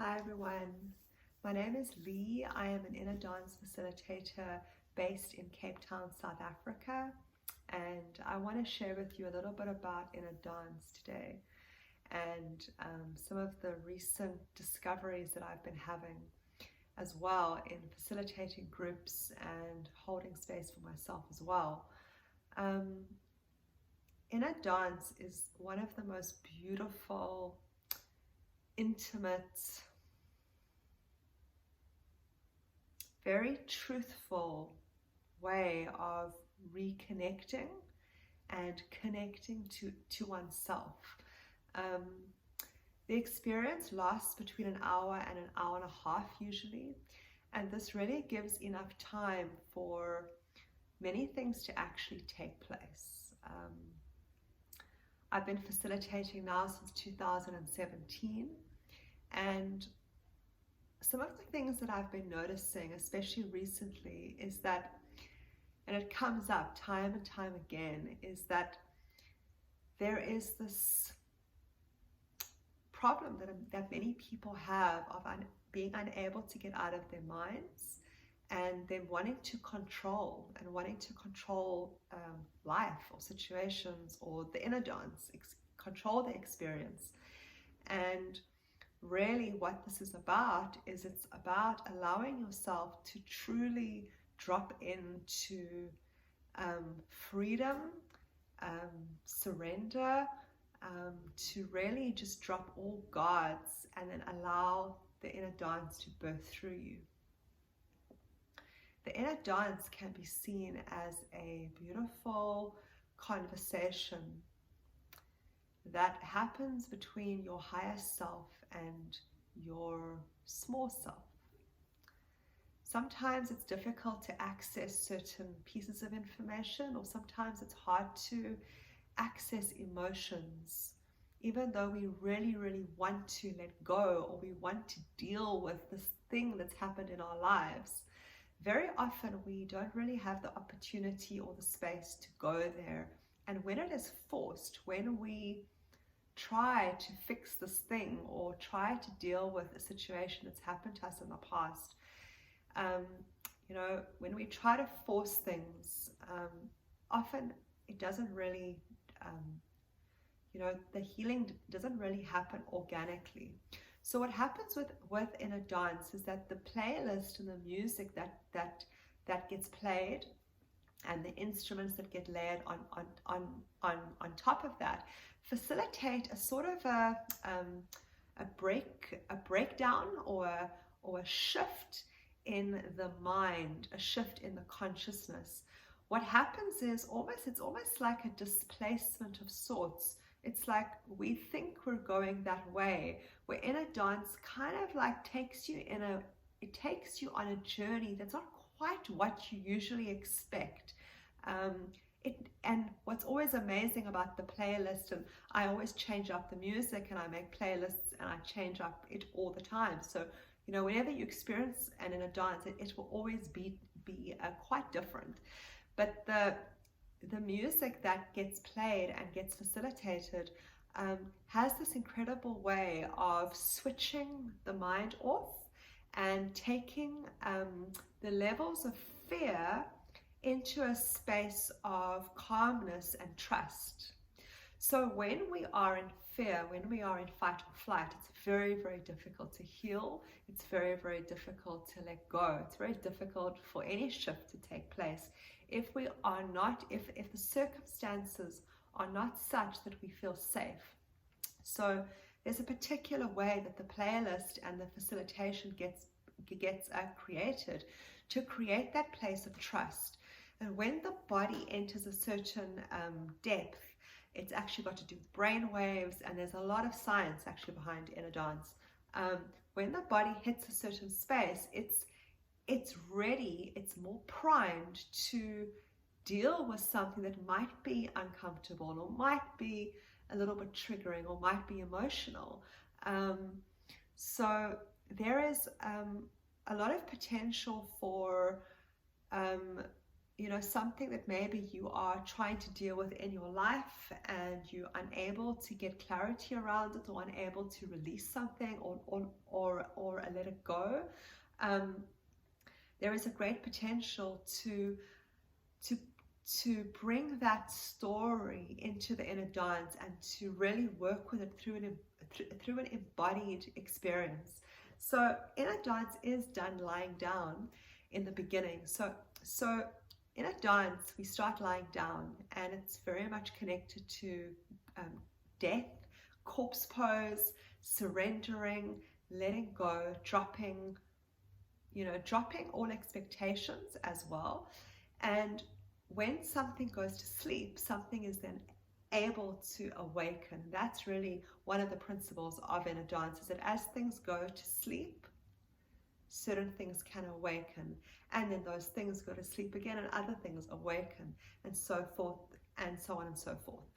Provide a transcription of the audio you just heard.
Hi everyone, my name is Leigh. I am an Innerdance facilitator based in Cape Town, South Africa, and I want to share with you a little bit about Innerdance today and some of the recent discoveries that I've been having as well in facilitating groups and holding space for myself as well. Um, Innerdance is one of the most beautiful, intimate, very truthful way of reconnecting and connecting to oneself. Um, the experience lasts between an hour and an hour and a half usually, and this really gives enough time for many things to actually take place. I've been facilitating now since 2017, and some of the things that I've been noticing, especially recently, is that, and it comes up time and time again, is that there is this problem that many people have of being unable to get out of their minds and them wanting to control life or situations or the inner dance, control the experience. And really what this is about is it's about allowing yourself to truly drop into freedom, surrender, to really just drop all guards and then allow the inner dance to birth through you. The inner dance can be seen as a beautiful conversation that happens between your higher self and your small self. Sometimes it's difficult to access certain pieces of information, or sometimes it's hard to access emotions, even though we really, really want to let go or we want to deal with this thing that's happened in our lives. Very often we don't really have the opportunity or the space to go there. And when it is forced, when we try to fix this thing or try to deal with a situation that's happened to us in the past, when we try to force things, often it doesn't really, the healing doesn't really happen organically. So what happens with inner dance is that the playlist and the music that gets played and the instruments that get layered on top of that facilitate a sort of a breakdown or a shift in the mind, a shift in the consciousness. What happens is it's almost like a displacement of sorts. It's like we think we're going that way, where inner dance kind of like takes you on a journey that's not quite what you usually expect. And what's always amazing about the playlist, and I always change up the music and I make playlists and I change up it all the time. So, whenever you experience an inner dance, it will always be quite different. But the music that gets played and gets facilitated has this incredible way of switching the mind off and taking the levels of fear into a space of calmness and trust. So when we are in fear, when we are in fight or flight, it's very, very difficult to heal. It's very, very difficult to let go. It's very difficult for any shift to take place if we are not, if the circumstances are not such that we feel safe. So there's a particular way that the playlist and the facilitation gets created to create that place of trust. And when the body enters a certain depth, it's actually got to do with brain waves, and there's a lot of science actually behind inner dance. When the body hits a certain space, it's ready, it's more primed to deal with something that might be uncomfortable or might be a little bit triggering or might be emotional. So there is a lot of potential for something that maybe you are trying to deal with in your life and you're unable to get clarity around it, or unable to release something, or let it go, there is a great potential to bring that story into the inner dance and to really work with it through an embodied experience. So inner dance is done lying down in the beginning. So in a dance, we start lying down, and it's very much connected to death, corpse pose, surrendering, letting go, dropping all expectations as well. And when something goes to sleep, something is then able to awaken. That's really one of the principles of inner dance, is that as things go to sleep, certain things can awaken, and then those things go to sleep again and other things awaken, and so forth, and so on and so forth.